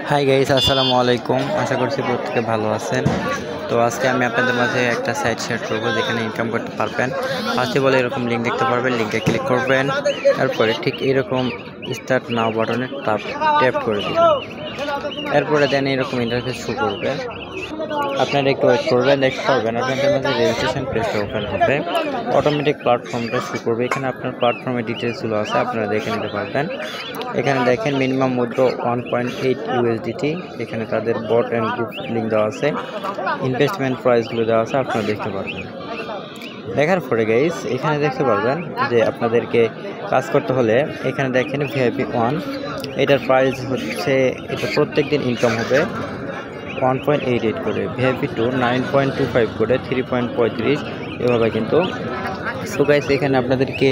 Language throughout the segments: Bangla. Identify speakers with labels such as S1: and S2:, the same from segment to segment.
S1: হাই গাইস, আসসালামু আলাইকুম। আশা করছি প্রত্যেকে ভালো আছেন। তো আজকে আমি আপনাদের মাঝে একটা সাইট শেয়ার করব যেখানে ইনকাম করতে পারবেন। ফার্স্টে বলে এরকম লিঙ্ক দেখতে পারবেন, লিঙ্কে ক্লিক করবেন। তারপরে ঠিক এরকম স্টার্ট নাও বাটনে ট্যাপ করে দিবেন। এরপরে দেন এরকম ইন্টারফেস শো করবে। আপনারা একটু ওয়েট করবেন, দেখতে পারবেন আপনাদের মাঝে রেজিস্ট্রেশন পেজটা ওপেন হবে। অটোমেটিক প্ল্যাটফর্মটা শো করবে। এখানে আপনার প্ল্যাটফর্মের ডিটেলসগুলো আছে, আপনারা দেখে নিতে পারবেন। এখানে দেখেন মিনিমাম মুদ্রা 1.8 USDT। এখানে তাদের বট অ্যান্ড গ্রুপ লিঙ্ক দেওয়া আছে, ইনভেস্টমেন্ট প্রাইসগুলো দেওয়া আছে, আপনারা দেখতে পারবেন। দেখার পরে গাইস এখানে দেখতে পারবেন যে আপনাদেরকে কাজ করতে হলে এখানে দেখেন VIP 1, এটার প্রাইস হচ্ছে, এটা প্রত্যেক দিন ইনকাম হবে 1.88 করে, VIP 2 9.25 করে, 3.35 এভাবে কিন্তু। সো গাইস এখানে আপনাদেরকে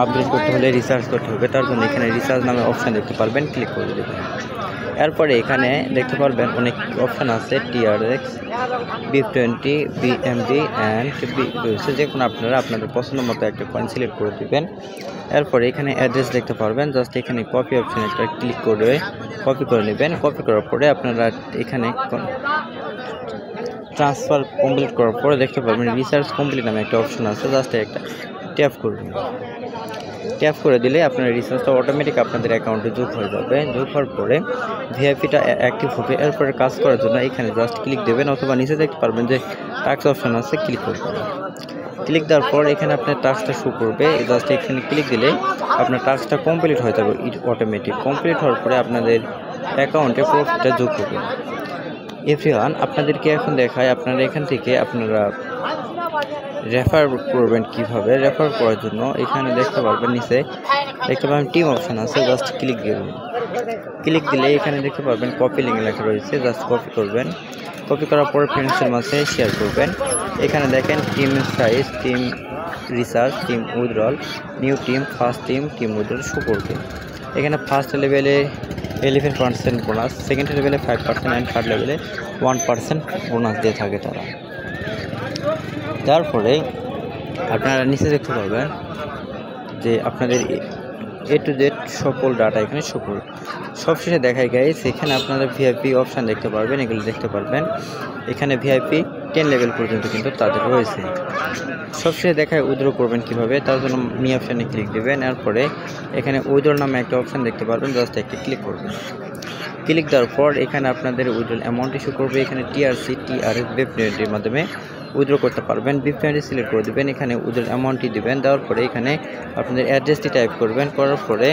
S1: আপডেট করতে হলে রিসার্চ করতে হবে, তার জন্য এখানে রিসার্চ নামে অপশান দেখতে পারবেন, ক্লিক করে দেবেন। এরপরে এখানে দেখতে পারবেন অনেক অপশান আছে, TRX, BIP20, BMD and BUSD, যে কোনো আপনারা আপনাদের পছন্দ মতো একটা কয়েন সিলেক্ট করে দেবেন। এরপরে এখানে অ্যাড্রেস দেখতে পারবেন, জাস্ট এখানে কপি অপশান একটা ক্লিক করে কপি করে নেবেন। কপি করার পরে আপনারা এখানে ট্রান্সফার কমপ্লিট করার পরে দেখতে পারবেন রিসার্চ কমপ্লিট নামে একটা অপশন আছে, জাস্ট একটা ট্যাপ করবেন। ট্যাপ করে দিলে আপনার রিসার্চটা অটোমেটিক আপনাদের অ্যাকাউন্টে যোগ হয়ে যাবে। যোগ হওয়ার পরে ভিআইপিটা অ্যাক্টিভ হবে। এরপরে কাজ করার জন্য এখানে জাস্ট ক্লিক দেবেন, অথবা নিচে দেখতে পারবেন যে টাস্ক অপশন আছে, ক্লিক করবেন। ক্লিক দেওয়ার পর এখানে আপনার টাস্কটা শো করবে, জাস্ট এখানে ক্লিক দিলে আপনার টাস্কটা কমপ্লিট হয়ে যাবে অটোমেটিক। কমপ্লিট হওয়ার পরে আপনাদের অ্যাকাউন্টে প্রফিটটা যোগ করবে। এভরিওয়ান, আপনাদেরকে এখন দেখায় আপনারা এখান থেকে আপনারা রেফার করবেন কিভাবে। রেফার করার জন্য এখানে দেখতে পারবেন নিচে দেখতে পাবেন টিম অপশন আছে, জাস্ট ক্লিক দিবেন। ক্লিক দিলে এখানে দেখতে পারবেন কপি লিঙ্ক লেখা রয়েছে, জাস্ট কপি করবেন। কপি করার পর ফ্রেন্ডসের মাঝে শেয়ার করবেন। এখানে দেখেন team size, team research, team withdrawal, new team, first team, team withdrawal show করবে। এখানে ফার্স্ট লেভেলে 11% বোনাস, সেকেন্ড লেভেলে 5% অ্যান্ড থার্ড লেভেলে 1% বোনাস দিয়ে থাকে তারা। তারপরে আপনারা নিচে দেখতে পারবেন যে আপনাদের A to Z সকল ডাটা এখানে শো করবে। সবশেষে দেখায় গাইস এখানে আপনারা VIP অপশান দেখতে পারবেন, এগুলো দেখতে পারবেন। এখানে VIP 10 লেভেল পর্যন্ত কিন্তু তাদের রয়েছে। সবশেষে দেখায় উইথড্র করবেন কিভাবে, তার জন্য মি অপশানে ক্লিক দেবেন। এরপরে এখানে উইথড্র নামে একটা অপশান দেখতে পারবেন, জাস্ট একটা ক্লিক করবেন। ক্লিক দেওয়ার পর এখানে আপনাদের উইথড্রল অ্যামাউন্ট ইস্যু করবে। এখানে TRC, TRS, BIP20 মাধ্যমে উইথড্র করতে পারবেন। BIP20 সিলেক্ট করে দেবেন, এখানে উইথড্রল অ্যামাউন্টটি দেবেন। দেওয়ার পরে এখানে আপনাদের অ্যাড্রেসটি টাইপ করবেন। করার পরে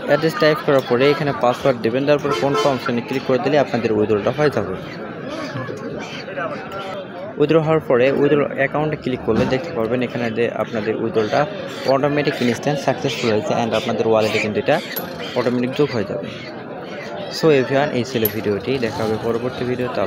S1: অ্যাড্রেস টাইপ করার পরে এখানে পাসওয়ার্ড দেবেন। তারপর কনফার্ম অপশনে ক্লিক করে দিলে আপনাদের উইথড্রলটা হয়ে যাবে। উইথড্র হওয়ার পরে উইথড্র অ্যাকাউন্টে ক্লিক করলে দেখতে পারবেন এখানে যে আপনাদের উইথড্রলটা অটোমেটিক ইনস্ট্যান্ট সাকসেসফুল হয়েছে, অ্যান্ড আপনাদের ওয়ালেটে কিন্তু এটা অটোমেটিক যোগ হয়ে যাবে। সো এভরিওয়ান, এই ছিল ভিডিওটি। দেখা হবে পরবর্তী ভিডিওতে। আল্লাহ।